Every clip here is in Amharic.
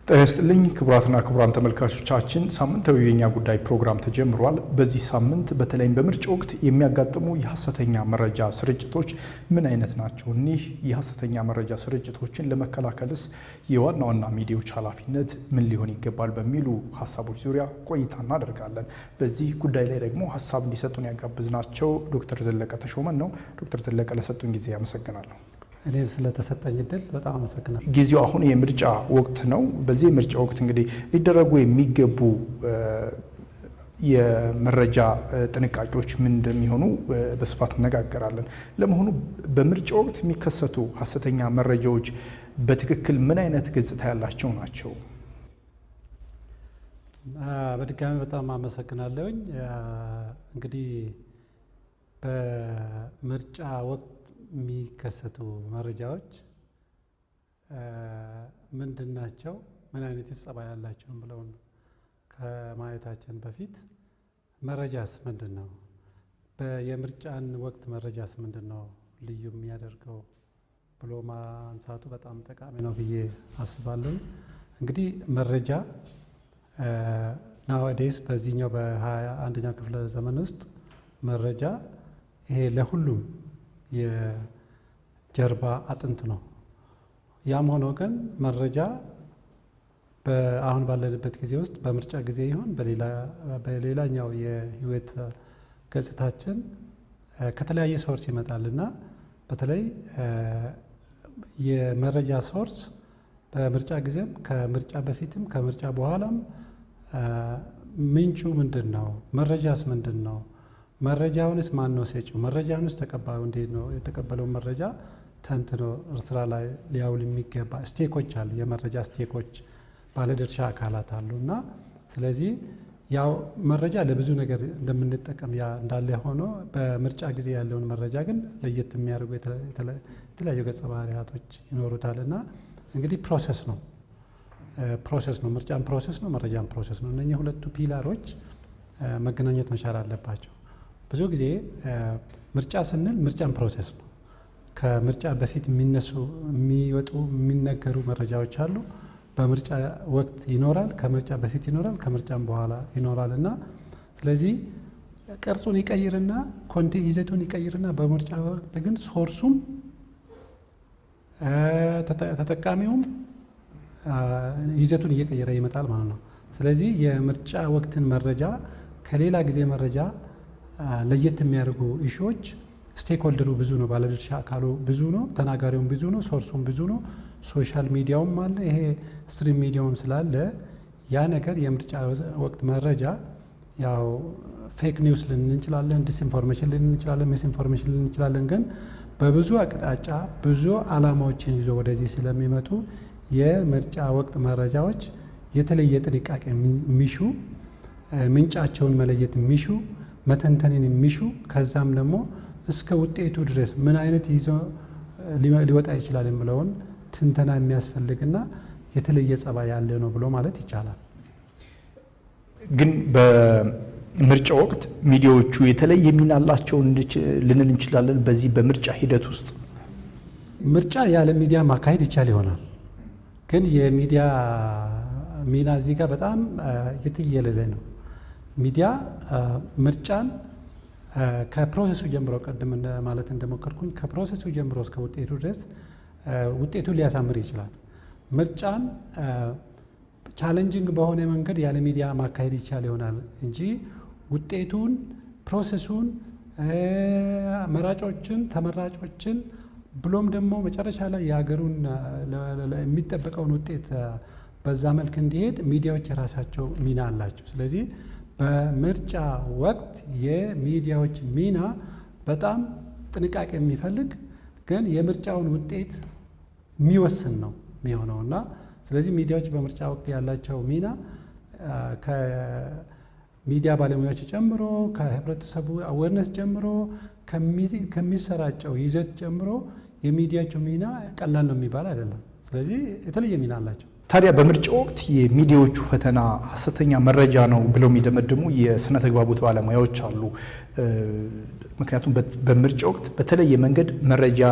ጤና ይስጥልኝ ክቡራትና ክቡራን ተመልካቾቻችን፣ ሳምንታዊ የኛ ጉዳይ ፕሮግራም ተጀምሯል። በዚህ ሳምንት በተለይም በምርጫ ወቅት የሚያጋጥሙ የሐሰተኛ መረጃ ስርጭቶች ምን አይነት ናቸው? እኒህ የሐሰተኛ መረጃ ስርጭቶችን ለመከላከልስ የዋና ዋና ሚዲያዎች ኃላፊነት ምን ሊሆን ይገባል? በሚሉ ሀሳቦች ዙሪያ ቆይታ እናደርጋለን። በዚህ ጉዳይ ላይ ደግሞ ሀሳብ እንዲሰጡን ያጋብዝናቸው ዶክተር ዘለቀ ተሾመን ነው። ዶክተር ዘለቀ ለሰጡን ጊዜ አመሰግናለሁ። እኔም ስለተሰጠኝ እድል በጣም አመሰግናለሁ። ጊዜው አሁን የምርጫ ወቅት ነው። በዚህ የምርጫ ወቅት እንግዲህ ሊደረጉ የሚገቡ የመረጃ ጥንቃቄዎች ምን እንደሚሆኑ በስፋት እነጋገራለን። ለመሆኑ በምርጫ ወቅት የሚከሰቱ ሐሰተኛ መረጃዎች በትክክል ምን አይነት ገጽታ ያላቸው ናቸው? በድጋሚ በጣም አመሰግናለሁኝ። እንግዲህ በምርጫ ወቅት የሚከሰቱ መረጃዎች ምንድን ናቸው? ምን አይነት ጸባይ ያላቸውን ብለውን ከማየታችን በፊት መረጃስ ምንድን ነው? የምርጫን ወቅት መረጃስ ምንድን ነው ልዩ የሚያደርገው ብሎ ማንሳቱ በጣም ጠቃሚ ነው ብዬ አስባለሁ። እንግዲህ መረጃ ናዋዴስ በዚህኛው በ21ኛው ክፍለ ዘመን ውስጥ መረጃ ይሄ ለሁሉም የጀርባ አጥንት ነው። ያም ሆኖ ግን መረጃ አሁን ባለንበት ጊዜ ውስጥ በምርጫ ጊዜ ይሁን በሌላኛው የህይወት ገጽታችን ከተለያየ ሶርስ ይመጣልና በተለይ የመረጃ ሶርስ በምርጫ ጊዜም ከምርጫ በፊትም ከምርጫ በኋላም ምንጩ ምንድን ነው? መረጃስ ምንድን ነው? መረጃውንስ ማን ነው ሰጪው? መረጃውንስ ተቀባዩ እንዴት ነው? የተቀበለው መረጃ ተንትኖ ስራ ላይ ሊያውል የሚገባ ስቴኮች አሉ። የመረጃ ስቴኮች ባለድርሻ አካላት አሉ እና ስለዚህ ያው መረጃ ለብዙ ነገር እንደምንጠቀም ያ እንዳለ ሆኖ በምርጫ ጊዜ ያለውን መረጃ ግን ለየት የሚያደርጉ የተለያዩ ገጸ ባህሪያቶች ይኖሩታል እና እንግዲህ ፕሮሰስ ነው። ምርጫን ፕሮሰስ ነው፣ መረጃን ፕሮሰስ ነው። እነኚህ ሁለቱ ፒላሮች መገናኘት መቻል አለባቸው። ብዙ ጊዜ ምርጫ ስንል ምርጫን ፕሮሰስ ነው። ከምርጫ በፊት የሚወጡ የሚነገሩ መረጃዎች አሉ። በምርጫ ወቅት ይኖራል፣ ከምርጫ በፊት ይኖራል፣ ከምርጫም በኋላ ይኖራል እና ስለዚህ ቅርጹን ይቀይርና ይዘቱን ይቀይርና በምርጫ ወቅት ግን ሶርሱም ተጠቃሚውም ይዘቱን እየቀየረ ይመጣል ማለት ነው። ስለዚህ የምርጫ ወቅትን መረጃ ከሌላ ጊዜ መረጃ ለየት የሚያደርጉ ኢሹዎች ስቴክሆልደሩ ብዙ ነው፣ ባለድርሻ አካሉ ብዙ ነው፣ ተናጋሪውም ብዙ ነው፣ ሶርሱም ብዙ ነው፣ ሶሻል ሚዲያውም አለ፣ ይሄ ስትሪም ሚዲያውም ስላለ ያ ነገር የምርጫ ወቅት መረጃ ያው ፌክ ኒውስ ልንን እንችላለን፣ ዲስኢንፎርሜሽን ልንን እንችላለን፣ ሚስኢንፎርሜሽን ልንን እንችላለን። ግን በብዙ አቅጣጫ ብዙ ዓላማዎችን ይዞ ወደዚህ ስለሚመጡ የምርጫ ወቅት መረጃዎች የተለየ ጥንቃቄ የሚሹ ምንጫቸውን መለየት የሚሹ መተንተንን የሚሹ ከዛም ደግሞ እስከ ውጤቱ ድረስ ምን አይነት ይዞ ሊወጣ ይችላል የሚለውን ትንተና የሚያስፈልግና የተለየ ጸባይ ያለ ነው ብሎ ማለት ይቻላል። ግን በምርጫ ወቅት ሚዲያዎቹ የተለየ ሚና አላቸው ልንል እንችላለን። በዚህ በምርጫ ሂደት ውስጥ ምርጫ ያለ ሚዲያ ማካሄድ ይቻል ይሆናል። ግን የሚዲያ ሚና እዚህ ጋር በጣም የትየለለ ነው። ሚዲያ ምርጫን ከፕሮሰሱ ጀምሮ ቀደም ማለት እንደሞከርኩኝ ከፕሮሰሱ ጀምሮ እስከ ውጤቱ ድረስ ውጤቱን ሊያሳምር ይችላል። ምርጫን ቻሌንጂንግ በሆነ መንገድ ያለ ሚዲያ ማካሄድ ይቻል ይሆናል እንጂ ውጤቱን፣ ፕሮሰሱን፣ መራጮችን፣ ተመራጮችን ብሎም ደግሞ መጨረሻ ላይ የሀገሩን የሚጠበቀውን ውጤት በዛ መልክ እንዲሄድ ሚዲያዎች የራሳቸው ሚና አላቸው። ስለዚህ በምርጫ ወቅት የሚዲያዎች ሚና በጣም ጥንቃቄ የሚፈልግ ግን የምርጫውን ውጤት የሚወስን ነው የሚሆነው እና ስለዚህ ሚዲያዎች በምርጫ ወቅት ያላቸው ሚና ከሚዲያ ባለሙያዎች ጨምሮ ከህብረተሰቡ አዌርነስ ጀምሮ ከሚሰራጨው ይዘት ጀምሮ የሚዲያቸው ሚና ቀላል ነው የሚባል አይደለም። ስለዚህ የተለየ ሚና አላቸው። ታዲያ በምርጫ ወቅት የሚዲያዎቹ ፈተና ሐሰተኛ መረጃ ነው ብለው የሚደመድሙ የስነ ተግባቦት ባለሙያዎች አሉ። ምክንያቱም በምርጫ ወቅት በተለየ መንገድ መረጃ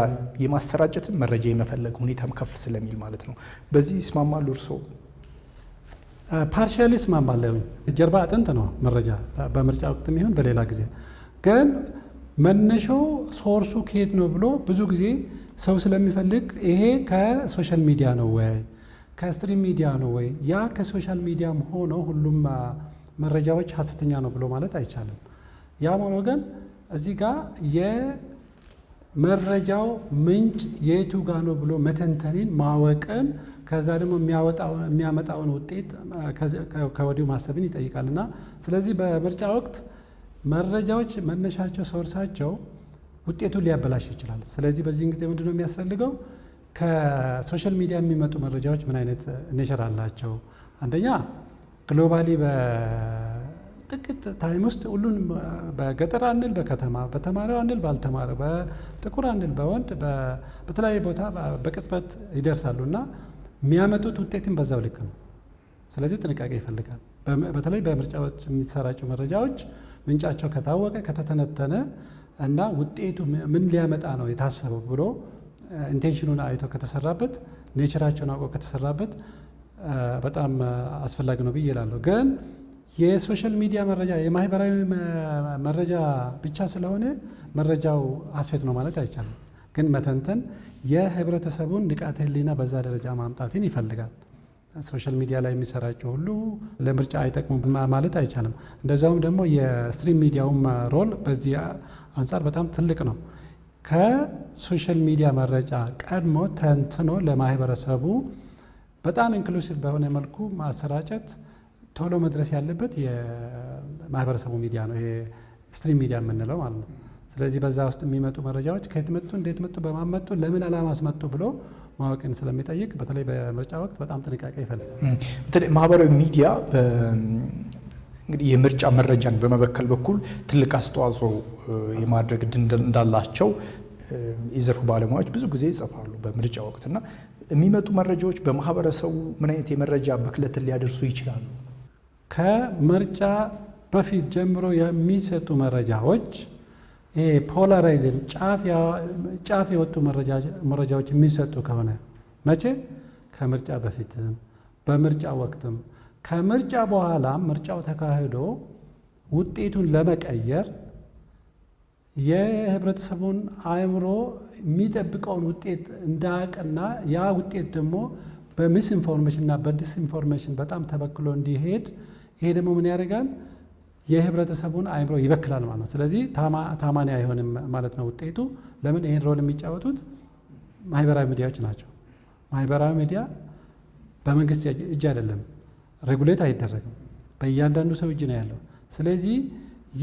የማሰራጨትም መረጃ የመፈለግ ሁኔታም ከፍ ስለሚል ማለት ነው። በዚህ ይስማማሉ እርስዎ? ፓርሻሊ እስማማለሁ። ጀርባ አጥንት ነው መረጃ በምርጫ ወቅትም ይሁን በሌላ ጊዜ። ግን መነሻው ሶርሱ ከየት ነው ብሎ ብዙ ጊዜ ሰው ስለሚፈልግ ይሄ ከሶሻል ሚዲያ ነው ወይ ከስትሪም ሚዲያ ነው ወይ? ያ ከሶሻል ሚዲያም ሆኖ ሁሉም መረጃዎች ሀሰተኛ ነው ብሎ ማለት አይቻልም። ያም ሆኖ ግን እዚህ ጋር የመረጃው ምንጭ የቱ ጋ ነው ብሎ መተንተንን ማወቅን ከዛ ደግሞ የሚያመጣውን ውጤት ከወዲሁ ማሰብን ይጠይቃል እና ስለዚህ በምርጫ ወቅት መረጃዎች መነሻቸው ሶርሳቸው ውጤቱን ሊያበላሽ ይችላል። ስለዚህ በዚህ ጊዜ ምንድን ነው የሚያስፈልገው? ከሶሻል ሚዲያ የሚመጡ መረጃዎች ምን አይነት ኔቸር አላቸው? አንደኛ ግሎባሊ በጥቂት ታይም ውስጥ ሁሉን በገጠር አንል በከተማ በተማሪው አንል ባልተማረው በጥቁር አንል በወንድ በተለያየ ቦታ በቅጽበት ይደርሳሉ እና የሚያመጡት ውጤትን በዛው ልክ ነው። ስለዚህ ጥንቃቄ ይፈልጋል። በተለይ በምርጫዎች የሚሰራጩ መረጃዎች ምንጫቸው ከታወቀ ከተተነተነ እና ውጤቱ ምን ሊያመጣ ነው የታሰበው ብሎ ኢንቴንሽኑን አይቶ ከተሰራበት ኔቸራቸውን አውቆ ከተሰራበት በጣም አስፈላጊ ነው ብዬ እላለሁ። ግን የሶሻል ሚዲያ መረጃ የማህበራዊ መረጃ ብቻ ስለሆነ መረጃው ሐሰት ነው ማለት አይቻልም። ግን መተንተን የህብረተሰቡን ንቃተ ህሊና በዛ ደረጃ ማምጣትን ይፈልጋል። ሶሻል ሚዲያ ላይ የሚሰራጩ ሁሉ ለምርጫ አይጠቅሙም ማለት አይቻልም። እንደዛውም ደግሞ የስትሪም ሚዲያውም ሮል በዚህ አንጻር በጣም ትልቅ ነው። ከሶሻል ሚዲያ መረጃ ቀድሞ ተንትኖ ለማህበረሰቡ በጣም ኢንክሉሲቭ በሆነ መልኩ ማሰራጨት ቶሎ መድረስ ያለበት የማህበረሰቡ ሚዲያ ነው፣ ይሄ ስትሪም ሚዲያ የምንለው ማለት ነው። ስለዚህ በዛ ውስጥ የሚመጡ መረጃዎች ከየት መጡ፣ እንዴት መጡ፣ በማን መጡ፣ ለምን ዓላማ አስመጡ ብሎ ማወቅን ስለሚጠይቅ በተለይ በምርጫ ወቅት በጣም ጥንቃቄ ይፈልጋል። በተለይ ማህበራዊ ሚዲያ እንግዲህ የምርጫ መረጃን በመበከል በኩል ትልቅ አስተዋጽኦ የማድረግ እንዳላቸው የዘርፉ ባለሙያዎች ብዙ ጊዜ ይጽፋሉ በምርጫ ወቅት እና የሚመጡ መረጃዎች በማህበረሰቡ ምን አይነት የመረጃ ብክለትን ሊያደርሱ ይችላሉ? ከምርጫ በፊት ጀምሮ የሚሰጡ መረጃዎች ፖላራይዝን ጫፍ የወጡ መረጃዎች የሚሰጡ ከሆነ መቼ? ከምርጫ በፊትም በምርጫ ወቅትም ከምርጫ በኋላም ምርጫው ተካሂዶ ውጤቱን ለመቀየር የህብረተሰቡን አእምሮ የሚጠብቀውን ውጤት እንዳያውቅና ያ ውጤት ደግሞ በሚስ ኢንፎርሜሽን እና በዲስኢንፎርሜሽን በጣም ተበክሎ እንዲሄድ ይሄ ደግሞ ምን ያደርጋል? የህብረተሰቡን አእምሮ ይበክላል ማለት ነው። ስለዚህ ታማኒ አይሆንም ማለት ነው ውጤቱ። ለምን? ይህን ሮል የሚጫወቱት ማህበራዊ ሚዲያዎች ናቸው። ማህበራዊ ሚዲያ በመንግስት እጅ አይደለም፣ ሬጉሌት አይደረግም፣ በእያንዳንዱ ሰው እጅ ነው ያለው። ስለዚህ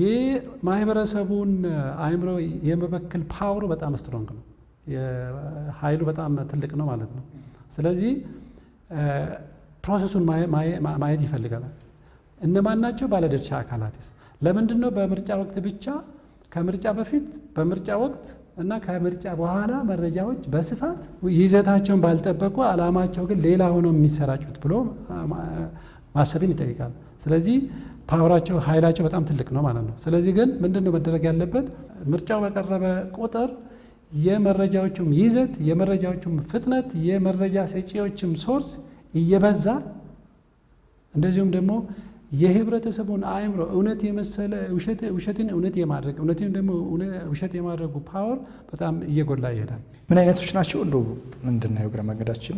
የማህበረሰቡን አእምሮ የመበክል ፓወሩ በጣም ስትሮንግ ነው፣ ኃይሉ በጣም ትልቅ ነው ማለት ነው። ስለዚህ ፕሮሰሱን ማየት ይፈልጋል። እነማን ናቸው ባለድርሻ አካላትስ? ለምንድን ነው በምርጫ ወቅት ብቻ ከምርጫ በፊት በምርጫ ወቅት እና ከምርጫ በኋላ መረጃዎች በስፋት ይዘታቸውን ባልጠበቁ ዓላማቸው ግን ሌላ ሆነው የሚሰራጩት ብሎ ማሰብን ይጠይቃል። ስለዚህ ፓወራቸው ኃይላቸው በጣም ትልቅ ነው ማለት ነው። ስለዚህ ግን ምንድን ነው መደረግ ያለበት? ምርጫው በቀረበ ቁጥር የመረጃዎቹም ይዘት የመረጃዎቹም ፍጥነት የመረጃ ሰጪዎችም ሶርስ እየበዛ እንደዚሁም ደግሞ የህብረተሰቡን አእምሮ እውነት የመሰለ ውሸትን እውነት የማድረግ እውነትን ደግሞ ውሸት የማድረጉ ፓወር በጣም እየጎላ ይሄዳል። ምን አይነቶች ናቸው? እንደው ምንድን ነው የእግረ መንገዳችን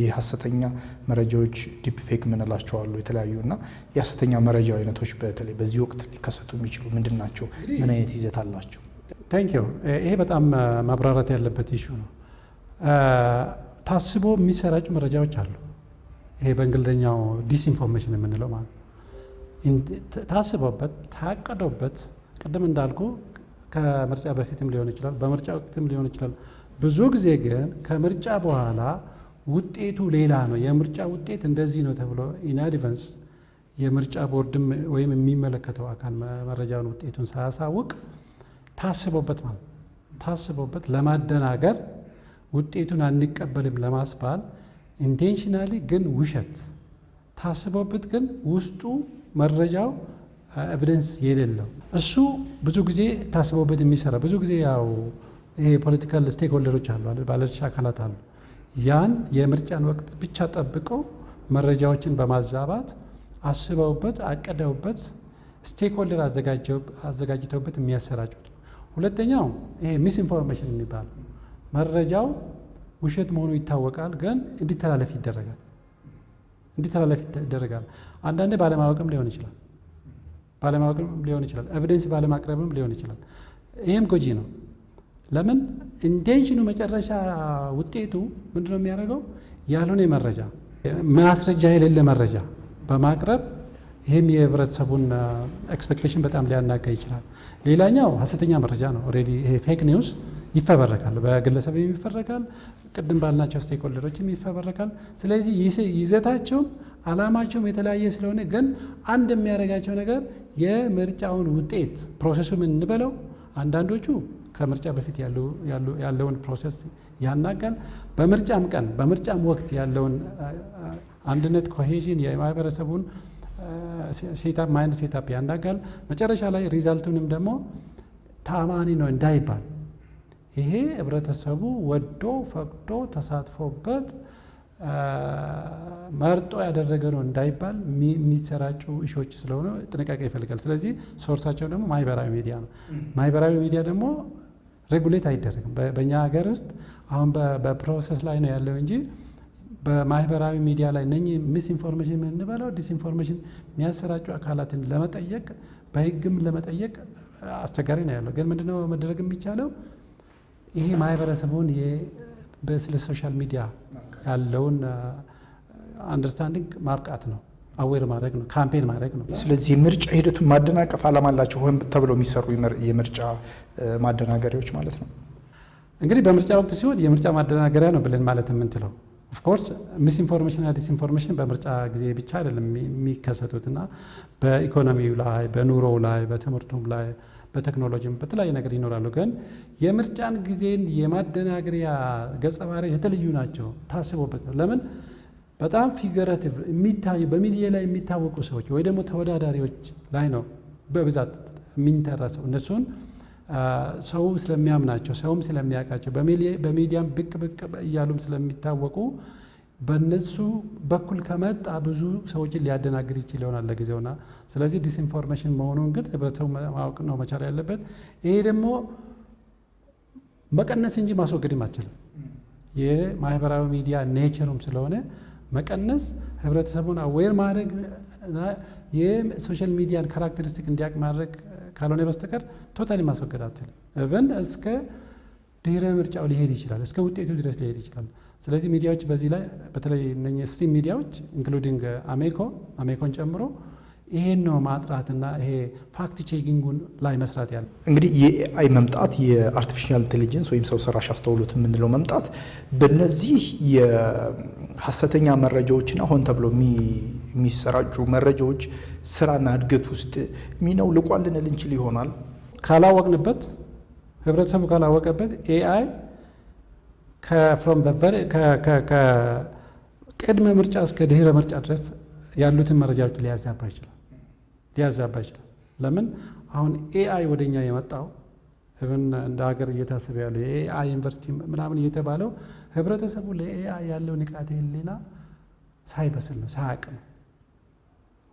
የሐሰተኛ መረጃዎች ዲፕ ፌክ የምንላቸው አሉ የተለያዩ እና የሐሰተኛ መረጃ አይነቶች በተለይ በዚህ ወቅት ሊከሰቱ የሚችሉ ምንድን ናቸው? ምን አይነት ይዘት አላቸው? ታንኪዩ። ይሄ በጣም ማብራራት ያለበት ኢሹ ነው። ታስቦ የሚሰራጩ መረጃዎች አሉ። ይሄ በእንግሊዝኛው ዲስኢንፎርሜሽን የምንለው ማለት ታስቦበት ታቀዶበት፣ ቅድም እንዳልኩ ከምርጫ በፊትም ሊሆን ይችላል፣ በምርጫ ወቅትም ሊሆን ይችላል። ብዙ ጊዜ ግን ከምርጫ በኋላ ውጤቱ ሌላ ነው፣ የምርጫ ውጤት እንደዚህ ነው ተብሎ ኢንአድቫንስ የምርጫ ቦርድም ወይም የሚመለከተው አካል መረጃውን ውጤቱን ሳያሳውቅ ታስቦበት ማለት ታስቦበት ለማደናገር ውጤቱን አንቀበልም ለማስባል ኢንቴንሽናሊ ግን ውሸት ታስቦበት ግን ውስጡ መረጃው ኤቪደንስ የሌለው እሱ ብዙ ጊዜ ታስቦበት የሚሰራ ብዙ ጊዜ ያው ይሄ ፖለቲካል ስቴክ ሆልደሮች አሉ፣ ባለድርሻ አካላት አሉ። ያን የምርጫን ወቅት ብቻ ጠብቀው መረጃዎችን በማዛባት አስበውበት አቅደውበት ስቴክሆልደር አዘጋጅተውበት የሚያሰራጩት። ሁለተኛው ይሄ ሚስ ኢንፎርሜሽን የሚባለው መረጃው ውሸት መሆኑ ይታወቃል፣ ግን እንዲተላለፍ ይደረጋል። አንዳንዴ ባለማወቅም ሊሆን ይችላል፣ ኤቪደንስ ባለማቅረብም ሊሆን ይችላል። ይህም ጎጂ ነው። ለምን ኢንቴንሽኑ መጨረሻ ውጤቱ ምንድነው የሚያደርገው? ያልሆነ መረጃ ማስረጃ የሌለ መረጃ በማቅረብ ይህም የህብረተሰቡን ኤክስፔክቴሽን በጣም ሊያናጋ ይችላል። ሌላኛው ሀሰተኛ መረጃ ነው። ኦልሬዲ ይሄ ፌክ ኒውስ ይፈበረካል፣ በግለሰብ ይፈበረካል፣ ቅድም ባልናቸው ስቴክሆልደሮችም ይፈበረካል። ስለዚህ ይዘታቸውም አላማቸውም የተለያየ ስለሆነ ግን አንድ የሚያደርጋቸው ነገር የምርጫውን ውጤት ፕሮሰሱ ምን እንበለው፣ አንዳንዶቹ ከምርጫ በፊት ያለውን ፕሮሰስ ያናጋል። በምርጫም ቀን በምርጫም ወቅት ያለውን አንድነት ኮሄዥን የማህበረሰቡን ማይንድ ሴታፕ ያናጋል። መጨረሻ ላይ ሪዛልቱንም ደግሞ ታማኒ ነው እንዳይባል ይሄ ህብረተሰቡ ወዶ ፈቅዶ ተሳትፎበት መርጦ ያደረገ ነው እንዳይባል የሚሰራጩ ኢሾች ስለሆነ ጥንቃቄ ይፈልጋል። ስለዚህ ሶርሳቸው ደግሞ ማህበራዊ ሚዲያ ነው። ማህበራዊ ሚዲያ ደግሞ ሬጉሌት አይደረግም። በእኛ ሀገር ውስጥ አሁን በፕሮሰስ ላይ ነው ያለው እንጂ በማህበራዊ ሚዲያ ላይ እነኚህ ሚስ ኢንፎርሜሽን የምንበለው ዲስኢንፎርሜሽን የሚያሰራጩ አካላትን ለመጠየቅ በህግም ለመጠየቅ አስቸጋሪ ነው ያለው። ግን ምንድነው መደረግ የሚቻለው? ይሄ ማህበረሰቡን ስለ ሶሻል ሚዲያ ያለውን አንደርስታንዲንግ ማብቃት ነው፣ አዌር ማድረግ ነው፣ ካምፔን ማድረግ ነው። ስለዚህ ምርጫ ሂደቱን ማደናቀፍ ዓላማ አላቸው ሆን ተብለው የሚሰሩ የምርጫ ማደናገሪያዎች ማለት ነው። እንግዲህ በምርጫ ወቅት ሲሆን የምርጫ ማደናገሪያ ነው ብለን ማለት የምንችለው ኦፍኮርስ ሚስ ኢንፎርሜሽን እና ዲስኢንፎርሜሽን በምርጫ ጊዜ ብቻ አይደለም የሚከሰቱት እና በኢኮኖሚው ላይ፣ በኑሮው ላይ፣ በትምህርቱም ላይ፣ በቴክኖሎጂም በተለያየ ነገር ይኖራሉ። ግን የምርጫን ጊዜን የማደናገሪያ ገጸ ባህሪ የተለዩ ናቸው፣ ታስቦበት ነው። ለምን በጣም ፊገራቲቭ የሚታዩ በሚዲያ ላይ የሚታወቁ ሰዎች ወይ ደግሞ ተወዳዳሪዎች ላይ ነው በብዛት የሚንተራሰው። እነሱን ሰው ስለሚያምናቸው ሰውም ስለሚያውቃቸው በሚዲያም ብቅ እያሉም ስለሚታወቁ በነሱ በኩል ከመጣ ብዙ ሰዎችን ሊያደናግር ይችል ይሆናል ለጊዜውና፣ ስለዚህ ዲስኢንፎርሜሽን መሆኑን ግን ህብረተሰቡ ማወቅ ነው መቻል ያለበት። ይሄ ደግሞ መቀነስ እንጂ ማስወገድም አችልም። የማህበራዊ ሚዲያ ኔቸሩም ስለሆነ መቀነስ ህብረተሰቡን አዌር ማድረግ የሶሻል ሚዲያን ካራክተሪስቲክ እንዲያውቅ ማድረግ ካልሆነ በስተቀር ቶታሊ ማስወገድ አትልም። ኢቨን እስከ ድህረ ምርጫው ሊሄድ ይችላል፣ እስከ ውጤቱ ድረስ ሊሄድ ይችላል። ስለዚህ ሚዲያዎች በዚህ ላይ በተለይ እነኚህ ስትሪም ሚዲያዎች ኢንክሉዲንግ አሜኮን ጨምሮ ይሄን ነው ማጥራትና ይሄ ፋክት ቼኪንጉን ላይ መስራት ያለ። እንግዲህ የኤአይ መምጣት የአርቲፊሻል ኢንቴሊጀንስ ወይም ሰው ሰራሽ አስተውሎት የምንለው መምጣት በእነዚህ የሀሰተኛ መረጃዎችና ሆን ተብሎ የሚሰራጩ መረጃዎች ስራና እድገት ውስጥ ሚናው ልቋል ልንል እንችል ይሆናል። ካላወቅንበት፣ ህብረተሰቡ ካላወቀበት ኤአይ ከቅድመ ምርጫ እስከ ድህረ ምርጫ ድረስ ያሉትን መረጃዎች ሊያዛባ ይችላል። ለምን አሁን ኤአይ ወደኛ የመጣው ኢቭን እንደ ሀገር እየታሰበ ያለው የኤአይ ዩኒቨርሲቲ ምናምን እየተባለው ህብረተሰቡ ለኤአይ ያለው ንቃተ ህሊና ሳይበስል ነው፣ ሳያውቅ ነው።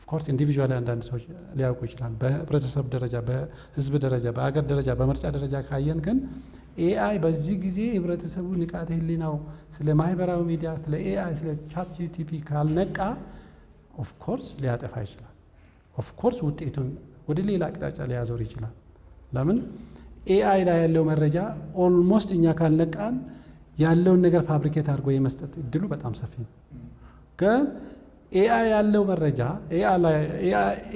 ኦፍኮርስ ኢንዲቪዥዋል አንዳንድ ሰዎች ሊያውቁ ይችላል። በህብረተሰብ ደረጃ፣ በህዝብ ደረጃ፣ በአገር ደረጃ፣ በምርጫ ደረጃ ካየን ግን ኤአይ በዚህ ጊዜ ህብረተሰቡ ንቃተ ህሊናው ስለ ማህበራዊ ሚዲያ፣ ስለ ኤአይ፣ ስለ ቻት ጂቲፒ ካልነቃ ኦፍኮርስ ሊያጠፋ ይችላል። ኦፍኮርስ ውጤቱን ወደ ሌላ አቅጣጫ ሊያዞር ይችላል። ለምን ኤአይ ላይ ያለው መረጃ ኦልሞስት እኛ ካልነቃን ያለውን ነገር ፋብሪኬት አድርጎ የመስጠት እድሉ በጣም ሰፊ ነው። ግን ኤአይ ያለው መረጃ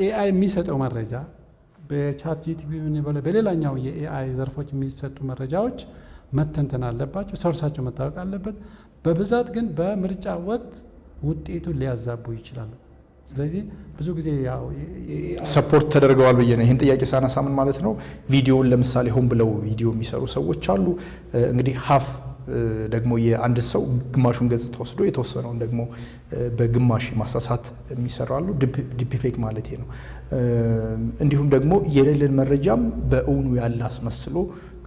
ኤአይ የሚሰጠው መረጃ በቻት ጂቲፒ በሌላኛው የኤአይ ዘርፎች የሚሰጡ መረጃዎች መተንተን አለባቸው፣ ሶርሳቸው መታወቅ አለበት። በብዛት ግን በምርጫ ወቅት ውጤቱን ሊያዛቡ ይችላሉ። ስለዚህ ብዙ ጊዜ ያው ሰፖርት ተደርገዋል ብዬ ነው ይህን ጥያቄ ሳነሳ። ምን ማለት ነው? ቪዲዮውን ለምሳሌ ሆን ብለው ቪዲዮ የሚሰሩ ሰዎች አሉ። እንግዲህ ሀፍ ደግሞ የአንድ ሰው ግማሹን ገጽታ ወስዶ የተወሰነውን ደግሞ በግማሽ ማሳሳት የሚሰራሉ። ዲፕፌክ ማለት ነው። እንዲሁም ደግሞ የሌለን መረጃም በእውኑ ያለ አስመስሎ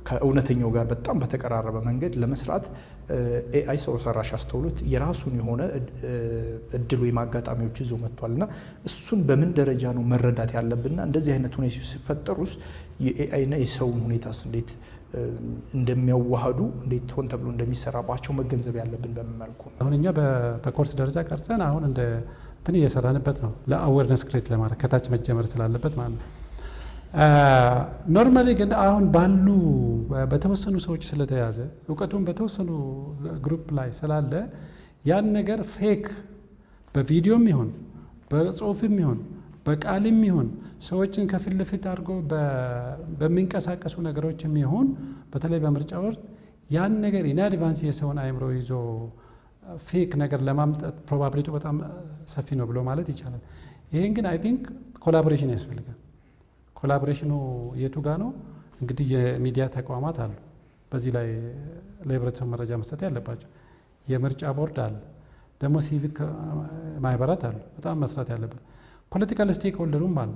ከእውነተኛው ጋር በጣም በተቀራረበ መንገድ ለመስራት ኤአይ ሰው ሰራሽ አስተውሎት የራሱን የሆነ እድል ወይም አጋጣሚዎች ይዞ መጥቷል እና እሱን በምን ደረጃ ነው መረዳት ያለብንና እንደዚህ አይነት ሁኔታ ሲፈጠሩ ውስጥ የኤአይና የሰውን ሁኔታስ እንዴት እንደሚያዋሃዱ እንዴት ሆን ተብሎ እንደሚሰራባቸው መገንዘብ ያለብን በምን መልኩ ነው? አሁን እኛ በኮርስ ደረጃ ቀርጸን አሁን እንደ እንትን እየሰራንበት ነው። ለአዌርነስ ክሬት ለማድረግ ከታች መጀመር ስላለበት ማለት ነው። ኖርማሊ ግን አሁን ባሉ በተወሰኑ ሰዎች ስለተያዘ እውቀቱን በተወሰኑ ግሩፕ ላይ ስላለ ያን ነገር ፌክ በቪዲዮም ይሁን በጽሁፍም ይሁን በቃልም ይሁን ሰዎችን ከፊት ለፊት አድርጎ በሚንቀሳቀሱ ነገሮችም ይሁን በተለይ በምርጫ ወቅት ያን ነገር ኢን አድቫንስ የሰውን አእምሮ ይዞ ፌክ ነገር ለማምጣት ፕሮባቢሊቲ በጣም ሰፊ ነው ብሎ ማለት ይቻላል። ይሄን ግን አይ ቲንክ ኮላቦሬሽን ያስፈልጋል። ኮላቦሬሽኑ የቱ ጋ ነው? እንግዲህ የሚዲያ ተቋማት አሉ፣ በዚህ ላይ ለህብረተሰቡ መረጃ መስጠት ያለባቸው። የምርጫ ቦርድ አለ፣ ደግሞ ሲቪክ ማህበራት አሉ፣ በጣም መስራት ያለበት። ፖለቲካል ስቴክ ሆልደሩም አሉ።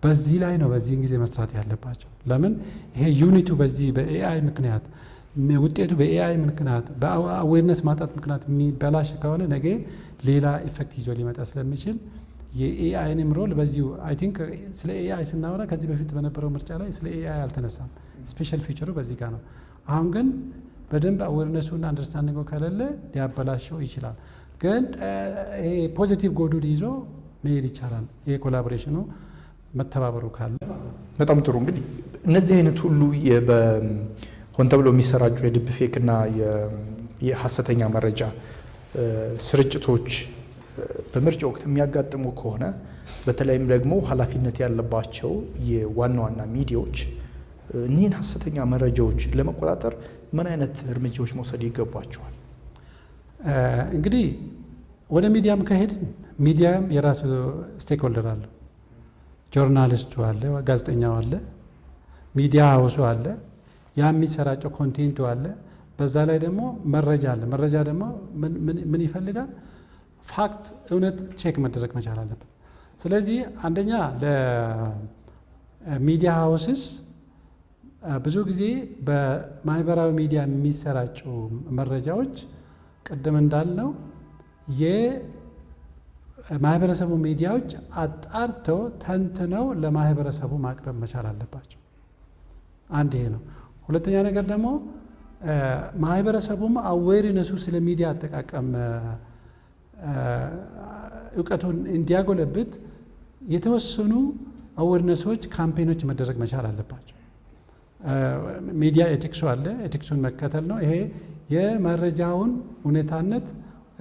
በዚህ ላይ ነው በዚህን ጊዜ መስራት ያለባቸው። ለምን ይሄ ዩኒቱ በዚህ በኤአይ ምክንያት ውጤቱ በኤአይ ምክንያት በአዌርነስ ማጣት ምክንያት የሚበላሽ ከሆነ ነገ ሌላ ኢፌክት ይዞ ሊመጣ ስለሚችል የኤአይንም ሮል በዚሁ አይ ቲንክ ስለ ኤአይ ስናወራ ከዚህ በፊት በነበረው ምርጫ ላይ ስለ ኤአይ አልተነሳም። ስፔሻል ፊቸሩ በዚህ ጋር ነው። አሁን ግን በደንብ አዌርነሱና አንደርስታንዲንግ ከሌለ ሊያበላሸው ይችላል። ግን ፖዚቲቭ ጎዱን ይዞ መሄድ ይቻላል። ይሄ ኮላቦሬሽኑ መተባበሩ ካለ በጣም ጥሩ። እንግዲህ እነዚህ አይነት ሁሉ ሆን ተብሎ የሚሰራጩ የዲፕ ፌክ እና የሐሰተኛ መረጃ ስርጭቶች በምርጫ ወቅት የሚያጋጥሙ ከሆነ በተለይም ደግሞ ኃላፊነት ያለባቸው የዋና ዋና ሚዲያዎች እኒህን ሐሰተኛ መረጃዎች ለመቆጣጠር ምን አይነት እርምጃዎች መውሰድ ይገባቸዋል? እንግዲህ ወደ ሚዲያም ከሄድን ሚዲያም የራሱ ስቴክ ሆልደር አለው። ጆርናሊስቱ አለ፣ ጋዜጠኛው አለ፣ ሚዲያ ሀውሱ አለ፣ ያ የሚሰራጨው ኮንቴንቱ አለ። በዛ ላይ ደግሞ መረጃ አለ። መረጃ ደግሞ ምን ይፈልጋል? ፋክት እውነት ቼክ መደረግ መቻል አለበት። ስለዚህ አንደኛ ለሚዲያ ሀውስስ ብዙ ጊዜ በማህበራዊ ሚዲያ የሚሰራጩ መረጃዎች ቅድም እንዳልነው የማህበረሰቡ ሚዲያዎች አጣርተው ተንትነው ለማህበረሰቡ ማቅረብ መቻል አለባቸው። አንድ ይሄ ነው። ሁለተኛ ነገር ደግሞ ማህበረሰቡም አዌርነሱ ስለ ሚዲያ አጠቃቀም እውቀቱን እንዲያጎለብት የተወሰኑ አዌርነሶች ካምፔኖች መደረግ መቻል አለባቸው። ሚዲያ ኤቲክሱ አለ። ኤቲክሱን መከተል ነው። ይሄ የመረጃውን እውነታነት፣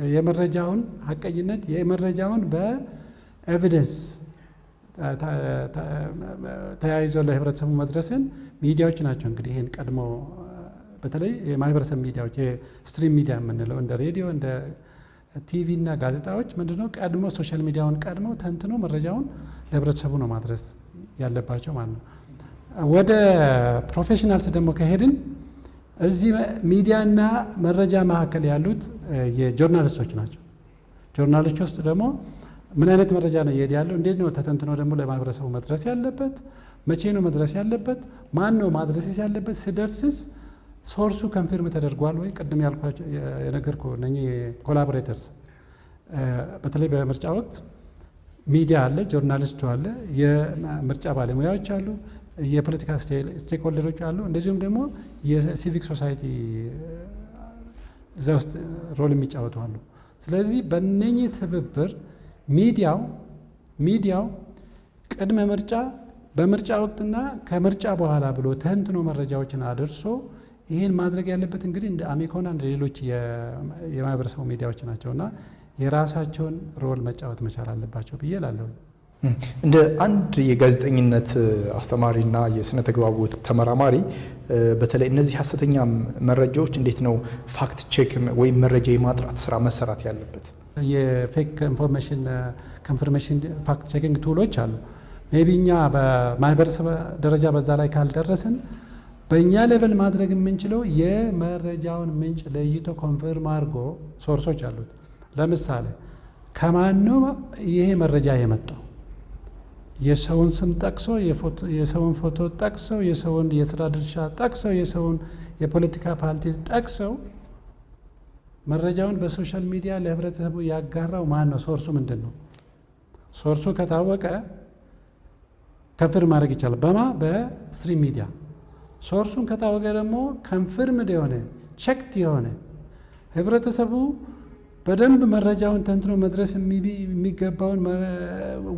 የመረጃውን ሀቀኝነት፣ የመረጃውን በኤቪደንስ ተያይዞ ለህብረተሰቡ መድረስን ሚዲያዎች ናቸው እንግዲህ ይህን ቀድሞ በተለይ የማህበረሰብ ሚዲያዎች የስትሪም ሚዲያ የምንለው እንደ ሬዲዮ እንደ ቲቪ እና ጋዜጣዎች ምንድነው ቀድሞ ሶሻል ሚዲያውን ቀድሞ ተንትኖ መረጃውን ለህብረተሰቡ ነው ማድረስ ያለባቸው ማለት ነው። ወደ ፕሮፌሽናልስ ደግሞ ከሄድን እዚህ ሚዲያና መረጃ መካከል ያሉት የጆርናሊስቶች ናቸው። ጆርናሊስቶች ውስጥ ደግሞ ምን አይነት መረጃ ነው እየሄደ ያለው? እንዴት ነው ተተንትኖ ደግሞ ለማህበረሰቡ መድረስ ያለበት? መቼ ነው መድረስ ያለበት? ማን ነው ማድረስስ ያለበት? ስደርስስ ሶርሱ ኮንፊርም ተደርጓል ወይ? ቅድም ያልኳቸው የነገርኩ እነኚህ ኮላቦሬተርስ በተለይ በምርጫ ወቅት ሚዲያ አለ፣ ጆርናሊስቱ አለ፣ የምርጫ ባለሙያዎች አሉ፣ የፖለቲካ ስቴክሆልደሮች አሉ፣ እንደዚሁም ደግሞ የሲቪክ ሶሳይቲ እዛ ውስጥ ሮል የሚጫወቱ አሉ። ስለዚህ በእነኚህ ትብብር ሚዲያው ቅድመ ምርጫ በምርጫ ወቅትና ከምርጫ በኋላ ብሎ ተንትኖ መረጃዎችን አድርሶ ይህን ማድረግ ያለበት እንግዲህ እንደ አሚኮና እንደ ሌሎች የማህበረሰቡ ሚዲያዎች ናቸውና የራሳቸውን ሮል መጫወት መቻል አለባቸው ብዬ እላለሁ። እንደ አንድ የጋዜጠኝነት አስተማሪና የስነ ተግባቦት ተመራማሪ በተለይ እነዚህ ሐሰተኛ መረጃዎች እንዴት ነው ፋክት ቼክ ወይም መረጃ የማጥራት ስራ መሰራት ያለበት? የፌክ ኢንፎርሜሽን ኮንፈርሜሽን ፋክት ቼኪንግ ቱሎች አሉ። ሜቢ እኛ በማህበረሰብ ደረጃ በዛ ላይ ካልደረስን በእኛ ሌቨል ማድረግ የምንችለው የመረጃውን ምንጭ ለይቶ ኮንፈርም አድርጎ ሶርሶች አሉት። ለምሳሌ ከማን ነው ይሄ መረጃ የመጣው? የሰውን ስም ጠቅሰው የሰውን ፎቶ ጠቅሰው የሰውን የስራ ድርሻ ጠቅሰው የሰውን የፖለቲካ ፓርቲ ጠቅሰው መረጃውን በሶሻል ሚዲያ ለህብረተሰቡ ያጋራው ማን ነው? ሶርሱ ምንድን ነው? ሶርሱ ከታወቀ ከንፍርም ማድረግ ይቻላል። በስትሪም ሚዲያ ሶርሱን ከታወቀ ደግሞ ከንፍርምድ የሆነ ቸክት የሆነ ህብረተሰቡ በደንብ መረጃውን ተንትኖ መድረስ የሚገባውን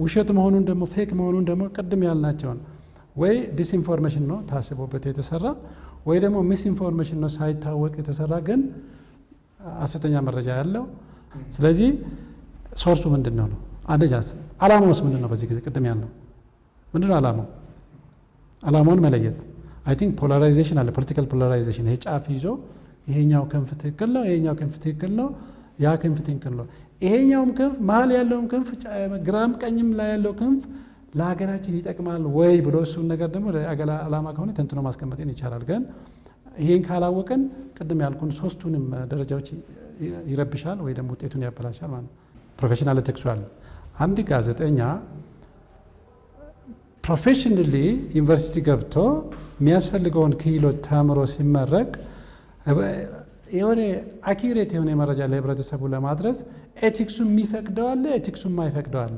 ውሸት መሆኑን ደግሞ ፌክ መሆኑን ደግሞ ቅድም ያልናቸውን ወይ ዲስኢንፎርሜሽን ነው ታስቦበት የተሰራ ወይ ደግሞ ሚስኢንፎርሜሽን ነው ሳይታወቅ የተሰራ ግን ሐሰተኛ መረጃ ያለው። ስለዚህ ሶርሱ ምንድን ነው? አንደኛ ዓላማውስ ምንድን ነው? በዚህ ጊዜ ቅድም ያልነው ምንድን ነው ዓላማው? ዓላማውን መለየት። አይ ቲንክ ፖላራይዜሽን አለ፣ ፖለቲካል ፖላራይዜሽን። ይሄ ጫፍ ይዞ ይሄኛው ክንፍ ትክክል ነው፣ ይሄኛው ክንፍ ትክክል ነው፣ ያ ክንፍ ትክክል ነው፣ ይሄኛውም ክንፍ መሀል ያለውም ክንፍ ግራም ቀኝም ላይ ያለው ክንፍ ለሀገራችን ይጠቅማል ወይ ብሎ እሱን ነገር ደግሞ ዓላማ ከሆነ ተንትኖ ማስቀመጥን ይቻላል። ግን ይሄን ካላወቅን ቅድም ያልኩን ሶስቱንም ደረጃዎች ይረብሻል ወይ ደግሞ ውጤቱን ያበላሻል ማለት ነው። ፕሮፌሽናል ኤቲክስ አለ። አንድ ጋዜጠኛ ፕሮፌሽናሊ ዩኒቨርሲቲ ገብቶ የሚያስፈልገውን ክህሎት ተምሮ ሲመረቅ የሆነ አኪሬት የሆነ መረጃ ለህብረተሰቡ ለማድረስ ኤቲክሱ የሚፈቅደው አለ፣ ኤቲክሱ የማይፈቅደው አለ።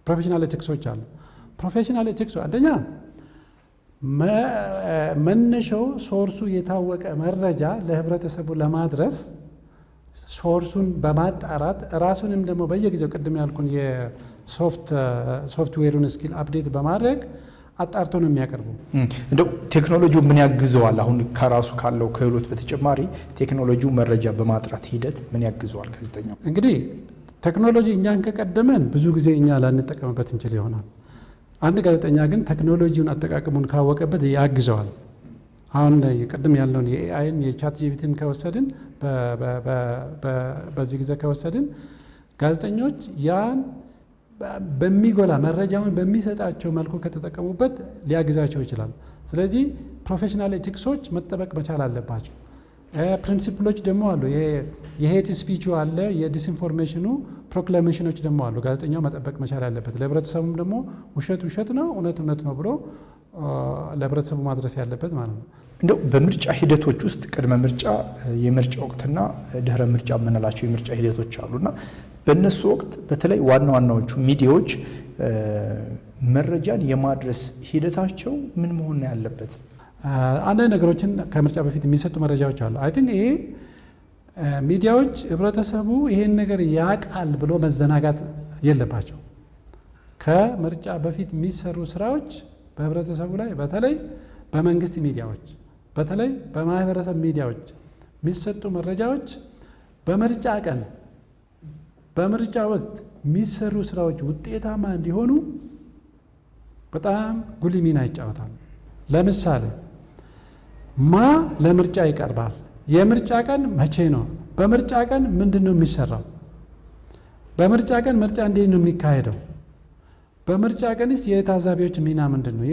ፕሮፌሽናል ኤቲክሶች አሉ። ፕሮፌሽናል ኤቲክሱ አንደኛ መነሻው ሶርሱ የታወቀ መረጃ ለህብረተሰቡ ለማድረስ ሶርሱን በማጣራት ራሱንም ደግሞ በየጊዜው ቅድም ያልኩን የሶፍትዌሩን ስኪል አፕዴት በማድረግ አጣርቶ ነው የሚያቀርቡ። እንደው ቴክኖሎጂው ምን ያግዘዋል? አሁን ከራሱ ካለው ክህሎት በተጨማሪ ቴክኖሎጂው መረጃ በማጥራት ሂደት ምን ያግዘዋል ጋዜጠኛው? እንግዲህ ቴክኖሎጂ እኛን ከቀደመን ብዙ ጊዜ እኛ ላንጠቀምበት እንችል ይሆናል። አንድ ጋዜጠኛ ግን ቴክኖሎጂውን አጠቃቀሙን ካወቀበት ያግዘዋል። አሁን ቅድም ያለውን የኤአይን የቻት ጂፒቲን ከወሰድን በዚህ ጊዜ ከወሰድን ጋዜጠኞች ያን በሚጎላ መረጃውን በሚሰጣቸው መልኩ ከተጠቀሙበት ሊያግዛቸው ይችላል። ስለዚህ ፕሮፌሽናል ኤቲክሶች መጠበቅ መቻል አለባቸው። ፕሪንሲፕሎች ደግሞ አሉ። የሄት ስፒቹ አለ፣ የዲስኢንፎርሜሽኑ ፕሮክላሜሽኖች ደግሞ አሉ። ጋዜጠኛው መጠበቅ መቻል አለበት። ለህብረተሰቡም ደግሞ ውሸት ውሸት ነው፣ እውነት እውነት ነው ብሎ ለህብረተሰቡ ማድረስ ያለበት ማለት ነው። እንደው በምርጫ ሂደቶች ውስጥ ቅድመ ምርጫ፣ የምርጫ ወቅትና ድህረ ምርጫ የምንላቸው የምርጫ ሂደቶች አሉና በእነሱ ወቅት በተለይ ዋና ዋናዎቹ ሚዲያዎች መረጃን የማድረስ ሂደታቸው ምን መሆን ያለበት? አንዳንድ ነገሮችን ከምርጫ በፊት የሚሰጡ መረጃዎች አሉ። አይ ቲንክ ይሄ ሚዲያዎች ህብረተሰቡ ይሄን ነገር ያቃል ብሎ መዘናጋት የለባቸው። ከምርጫ በፊት የሚሰሩ ስራዎች በህብረተሰቡ ላይ በተለይ በመንግስት ሚዲያዎች በተለይ በማህበረሰብ ሚዲያዎች የሚሰጡ መረጃዎች በምርጫ ቀን በምርጫ ወቅት የሚሰሩ ስራዎች ውጤታማ እንዲሆኑ በጣም ጉልህ ሚና ይጫወታል። ለምሳሌ ማ ለምርጫ ይቀርባል? የምርጫ ቀን መቼ ነው? በምርጫ ቀን ምንድን ነው የሚሰራው? በምርጫ ቀን ምርጫ እንዴት ነው የሚካሄደው? በምርጫ ቀንስ የታዛቢዎች ሚና ምንድን ነው?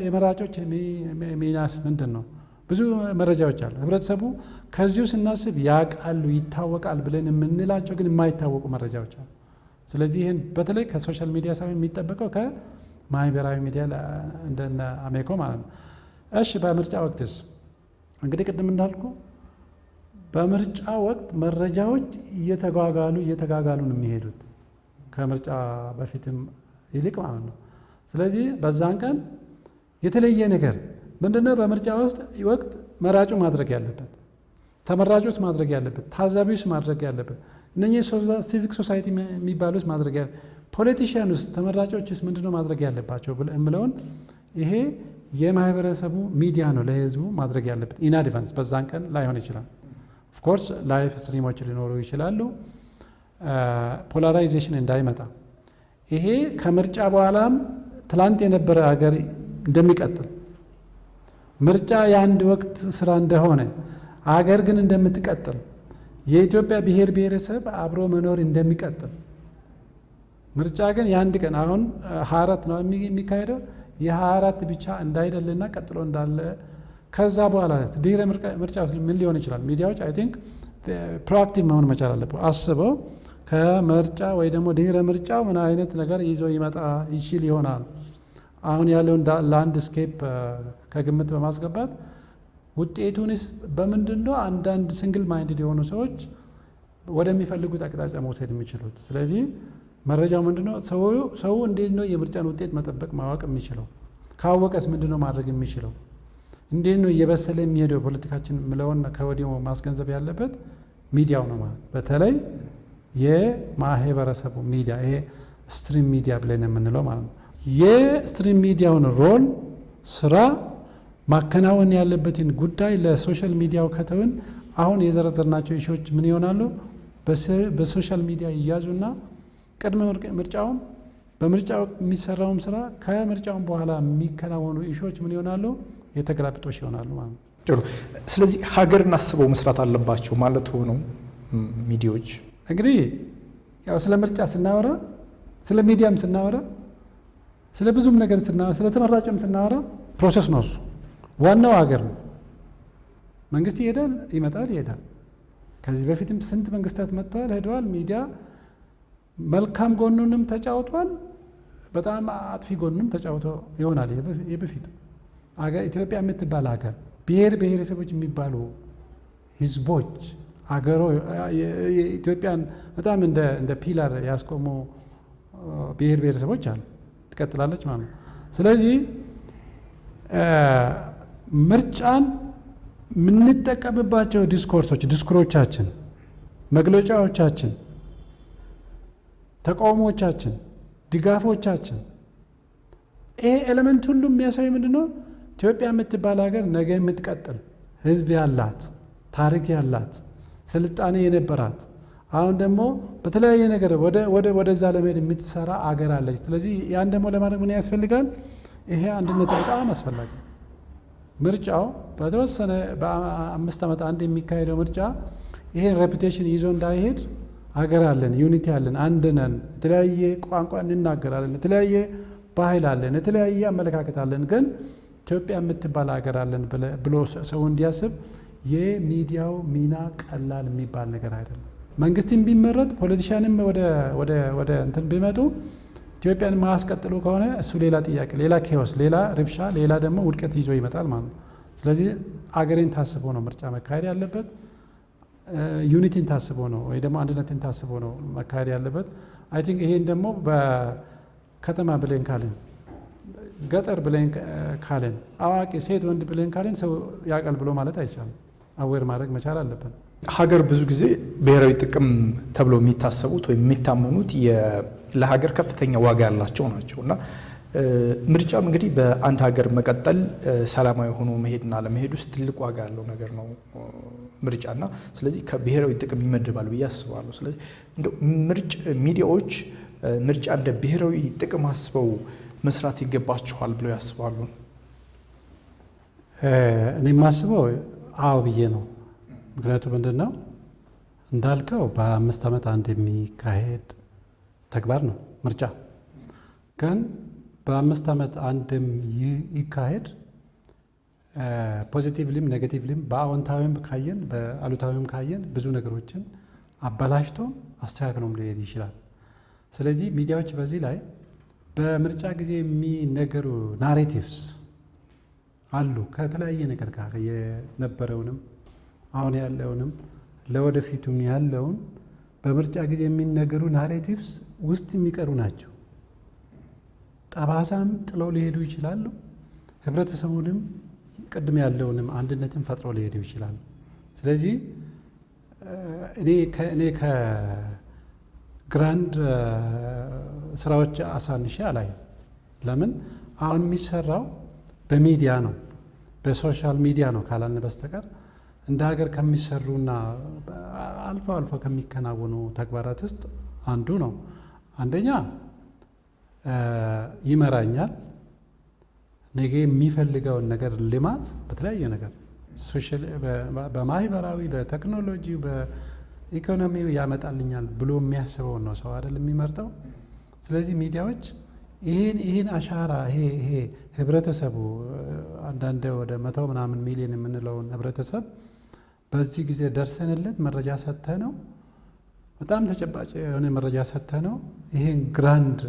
የመራጮች ሚናስ ምንድን ነው? ብዙ መረጃዎች አሉ። ህብረተሰቡ ከዚሁ ስናስብ ያቃሉ ይታወቃል ብለን የምንላቸው ግን የማይታወቁ መረጃዎች አሉ። ስለዚህ ይህን በተለይ ከሶሻል ሚዲያ ሳይሆን የሚጠበቀው ከማህበራዊ ሚዲያ እንደነ አሜኮ ማለት ነው። እሺ በምርጫ ወቅትስ እንግዲህ ቅድም እንዳልኩ በምርጫ ወቅት መረጃዎች እየተጋጋሉ ነው የሚሄዱት ከምርጫ በፊትም ይልቅ ማለት ነው። ስለዚህ በዛን ቀን የተለየ ነገር ምንድነው? በምርጫ ወቅት መራጩ ማድረግ ያለበት፣ ተመራጮች ማድረግ ያለበት፣ ታዛቢዎች ማድረግ ያለበት፣ እነኚህ ሲቪክ ሶሳይቲ የሚባሉት ማድረግ ያለበት፣ ፖለቲሽያን ውስጥ ተመራጮች ውስጥ ምንድነው ማድረግ ያለባቸው የምለውን ይሄ የማህበረሰቡ ሚዲያ ነው ለህዝቡ ማድረግ ያለበት። ኢን አድቫንስ በዛን ቀን ላይሆን ይችላል። ኦፍኮርስ ላይፍ ስትሪሞች ሊኖሩ ይችላሉ። ፖላራይዜሽን እንዳይመጣ ይሄ ከምርጫ በኋላም ትላንት የነበረ ሀገር እንደሚቀጥል ምርጫ የአንድ ወቅት ስራ እንደሆነ አገር ግን እንደምትቀጥል የኢትዮጵያ ብሔር ብሔረሰብ አብሮ መኖር እንደሚቀጥል ምርጫ ግን የአንድ ቀን አሁን 24 ነው የሚካሄደው የ24 ብቻ እንዳይደልና ቀጥሎ እንዳለ ከዛ በኋላ ድህረ ምርጫ ምን ሊሆን ይችላል? ሚዲያዎች አይ ቲንክ ፕሮአክቲቭ መሆን መቻል አለበት። አስበው ከምርጫ ወይ ደግሞ ድህረ ምርጫው ምን አይነት ነገር ይዞ ይመጣ ይችል ይሆናል አሁን ያለውን ላንድስኬፕ ከግምት በማስገባት ውጤቱንስ በምንድን ነው አንዳንድ ሲንግል ማይንድድ የሆኑ ሰዎች ወደሚፈልጉት አቅጣጫ መውሰድ የሚችሉት? ስለዚህ መረጃው ምንድነው? ሰው እንዴት ነው የምርጫን ውጤት መጠበቅ ማወቅ የሚችለው? ካወቀስ ምንድነው ማድረግ የሚችለው? እንዴት ነው እየበሰለ የሚሄደው ፖለቲካችን ምለውን ከወዲሁ ማስገንዘብ ያለበት ሚዲያው ነው ማለት በተለይ የማህበረሰቡ ሚዲያ ይሄ ስትሪም ሚዲያ ብለን የምንለው ማለት ነው። የስትሪም ሚዲያውን ሮል ስራ ማከናወን ያለበትን ጉዳይ ለሶሻል ሚዲያው ከተውን አሁን የዘረዘርናቸው ኢሹዎች ምን ይሆናሉ? በሶሻል ሚዲያ ይያዙና ቅድመ ምርጫውም በምርጫው የሚሰራውም ስራ ከምርጫውም በኋላ የሚከናወኑ ኢሹዎች ምን ይሆናሉ? የተገላቢጦሽ ይሆናሉ ማለት ነው። ጥሩ። ስለዚህ ሀገርን አስበው መስራት አለባቸው ማለት ሆኖ ሚዲያዎች እንግዲህ ያው ስለ ምርጫ ስናወራ ስለ ሚዲያም ስናወራ ስለ ብዙም ነገር ስናወራ ስለ ተመራጭም ስናወራ ፕሮሰስ ነው። እሱ ዋናው ሀገር ነው። መንግስት ይሄዳል፣ ይመጣል፣ ይሄዳል። ከዚህ በፊትም ስንት መንግስታት መጥተዋል፣ ሄደዋል። ሚዲያ መልካም ጎኑንም ተጫውቷል፣ በጣም አጥፊ ጎኑንም ተጫውቶ ይሆናል። የበፊቱ ኢትዮጵያ የምትባል ሀገር ብሔር ብሔረሰቦች የሚባሉ ህዝቦች አገሮ ኢትዮጵያን በጣም እንደ ፒላር ያስቆሙ ብሔር ብሔረሰቦች አሉ። ትቀጥላለች ማለት ነው። ስለዚህ ምርጫን የምንጠቀምባቸው ዲስኮሮቻችን፣ መግለጫዎቻችን፣ ተቃውሞቻችን፣ ድጋፎቻችን ይሄ ኤሌመንት ሁሉ የሚያሳይ ምንድን ነው? ኢትዮጵያ የምትባል ሀገር ነገ የምትቀጥል ህዝብ ያላት ታሪክ ያላት ስልጣኔ የነበራት አሁን ደግሞ በተለያየ ነገር ወደዛ ለመሄድ የምትሰራ አገር አለች። ስለዚህ ያን ደግሞ ለማድረግ ምን ያስፈልጋል? ይሄ አንድነት በጣም አስፈላጊ። ምርጫው በተወሰነ በ5 ዓመት አንድ የሚካሄደው ምርጫ ይሄን ሬፑቴሽን ይዞ እንዳይሄድ ሀገር አለን፣ ዩኒቲ አለን፣ አንድ ነን፣ የተለያየ ቋንቋ እንናገራለን፣ የተለያየ ባህል አለን፣ የተለያየ አመለካከት አለን፣ ግን ኢትዮጵያ የምትባል ሀገር አለን ብሎ ሰው እንዲያስብ የሚዲያው ሚና ቀላል የሚባል ነገር አይደለም። መንግስትም ቢመረጥ ፖለቲሻንም ወደ እንትን ቢመጡ ኢትዮጵያን ማያስቀጥሉ ከሆነ እሱ ሌላ ጥያቄ፣ ሌላ ኬዎስ፣ ሌላ ርብሻ፣ ሌላ ደግሞ ውድቀት ይዞ ይመጣል ማለት ነው። ስለዚህ አገሬን ታስቦ ነው ምርጫ መካሄድ ያለበት። ዩኒቲን ታስቦ ነው ወይ ደግሞ አንድነትን ታስቦ ነው መካሄድ ያለበት። አይ ቲንክ ይሄን ደግሞ በከተማ ብለን ካልን፣ ገጠር ብለን ካልን፣ አዋቂ ሴት ወንድ ብለን ካልን ሰው ያውቃል ብሎ ማለት አይቻልም። አዌር ማድረግ መቻል አለብን። ሀገር ብዙ ጊዜ ብሔራዊ ጥቅም ተብለው የሚታሰቡት ወይም የሚታመኑት ለሀገር ከፍተኛ ዋጋ ያላቸው ናቸው እና ምርጫም እንግዲህ በአንድ ሀገር መቀጠል ሰላማዊ ሆኖ መሄድና ለመሄድ ውስጥ ትልቅ ዋጋ ያለው ነገር ነው ምርጫና ስለዚህ ከብሔራዊ ጥቅም ይመድባል ብዬ አስባለሁ። ስለዚህ እንደው ሚዲያዎች ምርጫ እንደ ብሔራዊ ጥቅም አስበው መስራት ይገባቸዋል ብለው ያስባሉ? እኔ የማስበው አዎ ብዬ ነው። ምክንያቱም ምንድን ነው እንዳልከው በ5 ዓመት አንድ የሚካሄድ ተግባር ነው ምርጫ። ግን በ5 ዓመት አንድም ይካሄድ ፖዚቲቭሊም ኔጌቲቭሊም በአዎንታዊም ካየን በአሉታዊም ካየን ብዙ ነገሮችን አበላሽቶ አስተካክሎም ሊሄድ ይችላል። ስለዚህ ሚዲያዎች በዚህ ላይ በምርጫ ጊዜ የሚነገሩ ናሬቲቭስ አሉ ከተለያየ ነገር ጋር የነበረውንም አሁን ያለውንም ለወደፊቱም ያለውን በምርጫ ጊዜ የሚነገሩ ናሬቲቭስ ውስጥ የሚቀሩ ናቸው። ጠባሳም ጥለው ሊሄዱ ይችላሉ። ህብረተሰቡንም ቅድም ያለውንም አንድነትን ፈጥሮ ሊሄዱ ይችላሉ። ስለዚህ እኔ ከግራንድ ስራዎች አሳንሼ አላይም። ለምን አሁን የሚሰራው በሚዲያ ነው፣ በሶሻል ሚዲያ ነው ካላልን በስተቀር እንደ ሀገር ከሚሰሩና አልፎ አልፎ ከሚከናወኑ ተግባራት ውስጥ አንዱ ነው። አንደኛ ይመራኛል፣ ነገ የሚፈልገውን ነገር ልማት በተለያየ ነገር በማህበራዊ፣ በቴክኖሎጂ፣ በኢኮኖሚው ያመጣልኛል ብሎ የሚያስበውን ነው ሰው አይደል የሚመርጠው። ስለዚህ ሚዲያዎች ይህን አሻራ ይሄ ህብረተሰቡ አንዳንድ ወደ 100 ምናምን ሚሊዮን የምንለውን ህብረተሰብ በዚህ ጊዜ ደርሰንለት መረጃ ሰጥተ ነው በጣም ተጨባጭ የሆነ መረጃ ሰጥተ ነው ይሄን ግራንድ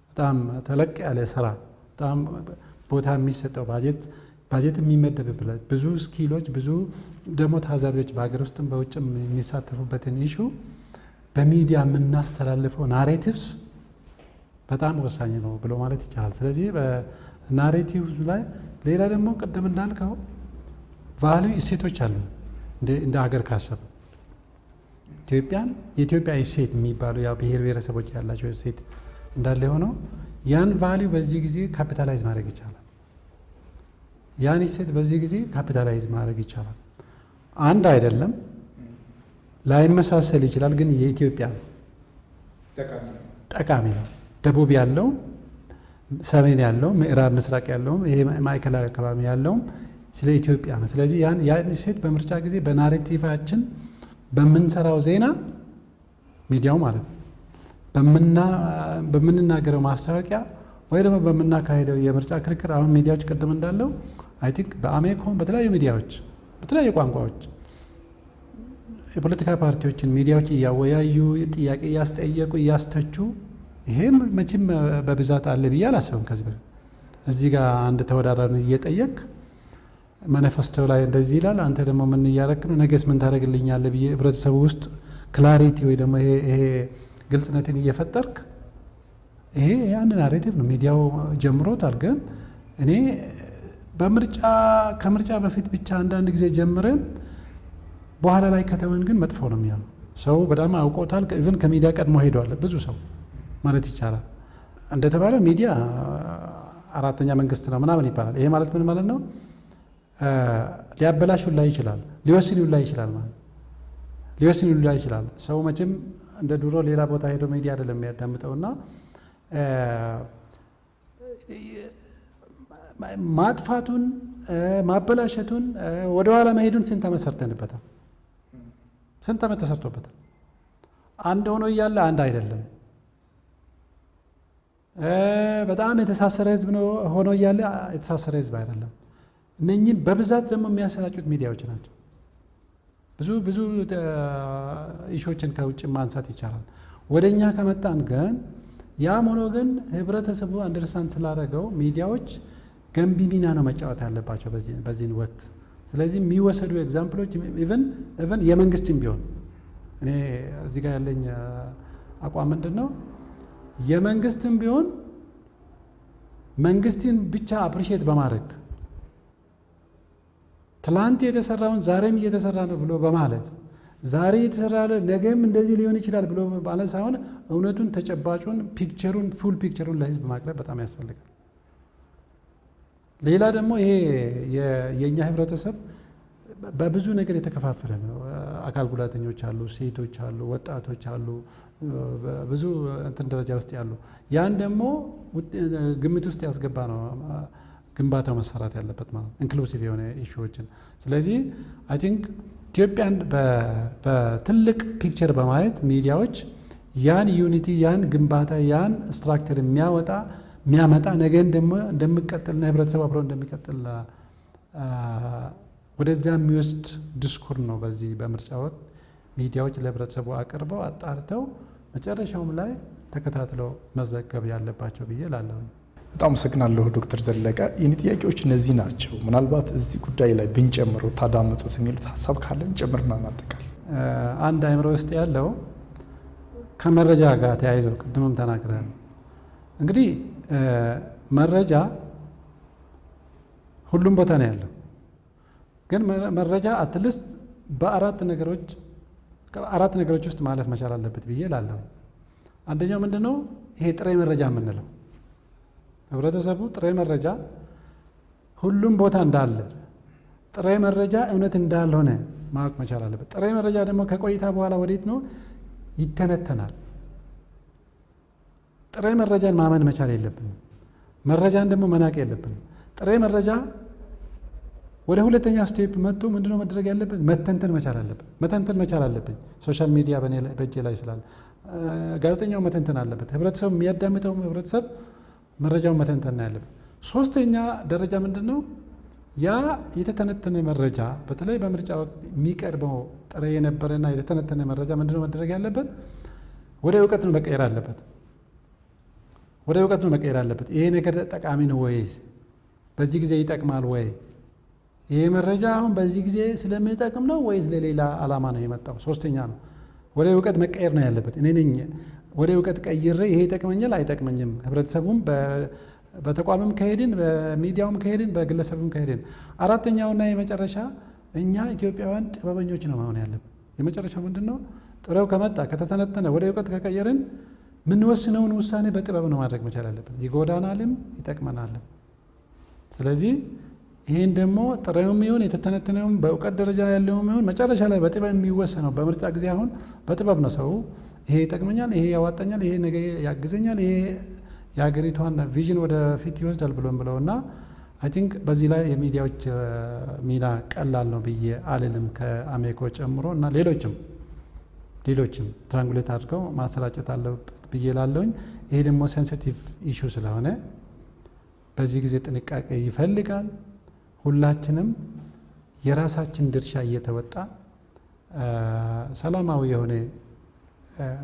በጣም ተለቅ ያለ ስራ በጣም ቦታ የሚሰጠው ባጀት የሚመደብበት ብዙ ስኪሎች ብዙ ደግሞ ታዛቢዎች በሀገር ውስጥም በውጭም የሚሳተፉበትን ኢሹ በሚዲያ የምናስተላልፈው ናሬቲቭስ በጣም ወሳኝ ነው ብሎ ማለት ይቻላል። ስለዚህ በናሬቲቭ ላይ ሌላ ደግሞ ቅድም እንዳልከው ቫልዩ እሴቶች አሉ። እንደ ሀገር ካሰብ የኢትዮጵያ እሴት የሚባሉ ያው ብሔር ብሔረሰቦች ያላቸው እሴት እንዳለ ሆነው ያን ቫልዩ በዚህ ጊዜ ካፒታላይዝ ማድረግ ይቻላል። ያን እሴት በዚህ ጊዜ ካፒታላይዝ ማድረግ ይቻላል። አንድ አይደለም፣ ላይመሳሰል ይችላል፣ ግን የኢትዮጵያ ጠቃሚ ነው። ደቡብ ያለው፣ ሰሜን ያለው፣ ምዕራብ ምስራቅ ያለውም ይሄ ማዕከላዊ አካባቢ ያለውም ስለ ኢትዮጵያ ነው። ስለዚህ ያን እሴት በምርጫ ጊዜ በናሬቲቫችን በምንሰራው ዜና ሚዲያው ማለት ነው በምንናገረው ማስታወቂያ ወይ ደግሞ በምናካሄደው የምርጫ ክርክር አሁን ሚዲያዎች ቅድም እንዳለው አይ ቲንክ በአሜሪካም በተለያዩ ሚዲያዎች በተለያዩ ቋንቋዎች የፖለቲካ ፓርቲዎችን ሚዲያዎች እያወያዩ ጥያቄ እያስጠየቁ እያስተቹ ይሄም መቼም በብዛት አለ ብዬ አላስብም። ከዚህ በፊት እዚህ ጋር አንድ ተወዳዳሪ እየጠየቅ ማኒፌስቶ ላይ እንደዚህ ይላል፣ አንተ ደግሞ ምን እያረክ ነው፣ ነገስ ምን ታደርግልኛለህ ብዬ ህብረተሰቡ ውስጥ ክላሪቲ ወይ ደግሞ ይሄ ግልጽነትን እየፈጠርክ ይሄ ያን ናሬቲቭ ነው ሚዲያው ጀምሮታል። ግን እኔ ከምርጫ በፊት ብቻ አንዳንድ ጊዜ ጀምረን በኋላ ላይ ከተወን ግን መጥፎ ነው የሚሆነው። ሰው በጣም አውቆታል። ኢቭን ከሚዲያ ቀድሞ ሄደዋል ብዙ ሰው ማለት ይቻላል። እንደተባለው ሚዲያ አራተኛ መንግስት ነው ምናምን ይባላል። ይሄ ማለት ምን ማለት ነው? ሊያበላሽ ሁላ ይችላል፣ ሊወስን ሁላ ይችላል ማለት ሊወስን ሁላ ይችላል። ሰው መቼም እንደ ድሮ ሌላ ቦታ ሄዶ ሚዲያ አይደለም የሚያዳምጠውና ማጥፋቱን ማበላሸቱን ወደኋላ መሄዱን ስንት ዓመት ሰርተንበታል? ስንት ዓመት ተሰርቶበታል? አንድ ሆኖ እያለ አንድ አይደለም። በጣም የተሳሰረ ህዝብ ነው ሆኖ እያለ የተሳሰረ ህዝብ አይደለም። እነኚህን በብዛት ደግሞ የሚያሰራጩት ሚዲያዎች ናቸው። ብዙ ኢሾችን ከውጭ ማንሳት ይቻላል። ወደ እኛ ከመጣን ግን ያም ሆኖ ግን ህብረተሰቡ አንደርስታንድ ስላደረገው ሚዲያዎች ገንቢ ሚና ነው መጫወት ያለባቸው በዚህን ወቅት። ስለዚህ የሚወሰዱ ኤግዛምፕሎች ኢቨን የመንግስትም ቢሆን እኔ እዚህ ጋር ያለኝ አቋም ምንድን ነው? የመንግስትም ቢሆን መንግስትን ብቻ አፕሪሼት በማድረግ ትላንት የተሰራውን ዛሬም እየተሰራ ነው ብሎ በማለት ዛሬ የተሰራ ነገም እንደዚህ ሊሆን ይችላል ብሎ ማለት ሳይሆን እውነቱን፣ ተጨባጩን፣ ፒክቸሩን ፉል ፒክቸሩን ለህዝብ ማቅረብ በጣም ያስፈልጋል። ሌላ ደግሞ ይሄ የእኛ ህብረተሰብ በብዙ ነገር የተከፋፈለ ነው። አካል ጉዳተኞች አሉ፣ ሴቶች አሉ፣ ወጣቶች አሉ፣ ብዙ እንትን ደረጃ ውስጥ ያሉ ያን ደግሞ ግምት ውስጥ ያስገባ ነው ግንባታው መሰራት ያለበት ማለት ኢንክሉሲቭ የሆነ ኢሹዎችን። ስለዚህ አይ ቲንክ ኢትዮጵያን በትልቅ ፒክቸር በማየት ሚዲያዎች ያን ዩኒቲ ያን ግንባታ ያን ስትራክቸር የሚያመጣ ነገ እንደሚቀጥልና ህብረተሰብ አብሮ እንደሚቀጥል ወደዚያ የሚወስድ ዲስኩር ነው በዚህ በምርጫ ወቅት ሚዲያዎች ለህብረተሰቡ አቅርበው አጣርተው መጨረሻውም ላይ ተከታትለው መዘገብ ያለባቸው ብዬ እላለሁ። በጣም አመሰግናለሁ ዶክተር ዘለቀ። የኔ ጥያቄዎች እነዚህ ናቸው። ምናልባት እዚህ ጉዳይ ላይ ብንጨምረው ታዳምጡት የሚሉት ሀሳብ ካለን ጨምርና እናጠቃል። አንድ አእምሮ ውስጥ ያለው ከመረጃ ጋር ተያይዘው ቅድምም ተናግረን እንግዲህ መረጃ ሁሉም ቦታ ነው ያለው። ግን መረጃ አትሊስት በአራት ነገሮች ውስጥ ማለፍ መቻል አለበት ብዬ እላለሁ። አንደኛው ምንድነው? ይሄ ጥሬ መረጃ የምንለው ህብረተሰቡ ጥሬ መረጃ ሁሉም ቦታ እንዳለ፣ ጥሬ መረጃ እውነት እንዳልሆነ ማወቅ መቻል አለበት። ጥሬ መረጃ ደግሞ ከቆይታ በኋላ ወዴት ነው ይተነተናል። ጥሬ መረጃን ማመን መቻል የለብንም። መረጃን ደግሞ መናቅ የለብንም። ጥሬ መረጃ ወደ ሁለተኛ ስቴፕ መጥቶ ምንድነው መደረግ ያለበት? መተንተን መቻል አለበት። መተንተን መቻል አለብኝ። ሶሻል ሚዲያ በእጄ ላይ ስላለ ጋዜጠኛው መተንተን አለበት። ህብረተሰቡ የሚያዳምጠው ህብረተሰብ መረጃውን መተንተን ያለበት። ሶስተኛ ደረጃ ምንድን ነው? ያ የተተነተነ መረጃ በተለይ በምርጫ ወቅት የሚቀርበው ጥሬ የነበረና የተተነተነ መረጃ ምንድነው መደረግ ያለበት? ወደ እውቀት መቀየር አለበት። ወደ እውቀት ነው መቀየር አለበት። ይሄ ነገር ጠቃሚ ነው ወይስ በዚህ ጊዜ ይጠቅማል ወይ? ይሄ መረጃ አሁን በዚህ ጊዜ ስለሚጠቅም ነው ወይስ ለሌላ ዓላማ ነው የመጣው? ሶስተኛ ነው ወደ እውቀት መቀየር ነው ያለበት። እኔ ነኝ ወደ እውቀት ቀይሬ ይሄ ይጠቅመኛል አይጠቅመኝም፣ ህብረተሰቡም በተቋምም ከሄድን በሚዲያውም ከሄድን በግለሰብም ከሄድን። አራተኛውና የመጨረሻ እኛ ኢትዮጵያውያን ጥበበኞች ነው መሆን ያለብን። የመጨረሻው ምንድን ነው? ጥበብ ከመጣ ከተተነተነ ወደ እውቀት ከቀየርን ምንወስነውን ውሳኔ በጥበብ ነው ማድረግ መቻል አለብን። ይጎዳናልም ይጠቅመናልም። ስለዚህ ይህን ደግሞ ጥሬውም ይሁን የተተነተነውም በእውቀት ደረጃ ያለውም ይሁን መጨረሻ ላይ በጥበብ የሚወሰነው በምርጫ ጊዜ አሁን በጥበብ ነው ሰው ይሄ ይጠቅመኛል፣ ይሄ ያዋጣኛል፣ ይሄ ነገ ያግዘኛል፣ ይሄ የሀገሪቷን ቪዥን ወደፊት ይወስዳል ብለው እና አይ ቲንክ በዚህ ላይ የሚዲያዎች ሚና ቀላል ነው ብዬ አልልም፣ ከአሜኮ ጨምሮ እና ሌሎችም ትራንጉሌት አድርገው ማሰራጨት አለበት ብዬ ላለውኝ። ይሄ ደግሞ ሴንሲቲቭ ኢሹ ስለሆነ በዚህ ጊዜ ጥንቃቄ ይፈልጋል። ሁላችንም የራሳችን ድርሻ እየተወጣ ሰላማዊ የሆነ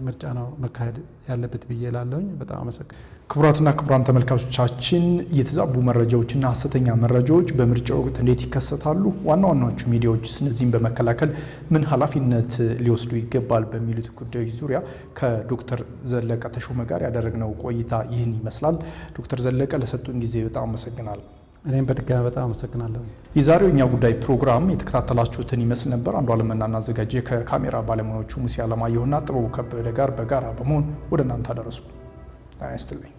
ምርጫ ነው መካሄድ ያለበት ብዬ ላለውኝ። በጣም አመሰግናለሁ። ክቡራትና ክቡራን ተመልካቾቻችን የተዛቡ መረጃዎችና ሐሰተኛ መረጃዎች በምርጫ ወቅት እንዴት ይከሰታሉ? ዋና ዋናዎቹ ሚዲያዎች እነዚህን በመከላከል ምን ኃላፊነት ሊወስዱ ይገባል? በሚሉት ጉዳዮች ዙሪያ ከዶክተር ዘለቀ ተሾመ ጋር ያደረግነው ቆይታ ይህን ይመስላል። ዶክተር ዘለቀ ለሰጡን ጊዜ በጣም አመሰግናለሁ። እኔም በድጋሚ በጣም አመሰግናለሁ። የዛሬው እኛ ጉዳይ ፕሮግራም የተከታተላችሁትን ይመስል ነበር። አንዱ አለምና አዘጋጅ ከካሜራ ባለሙያዎቹ ሙሴ አለማየሁና ጥበቡ ከበደ ጋር በጋራ በመሆን ወደ እናንተ አደረሱ። ጤና ይስጥልኝ።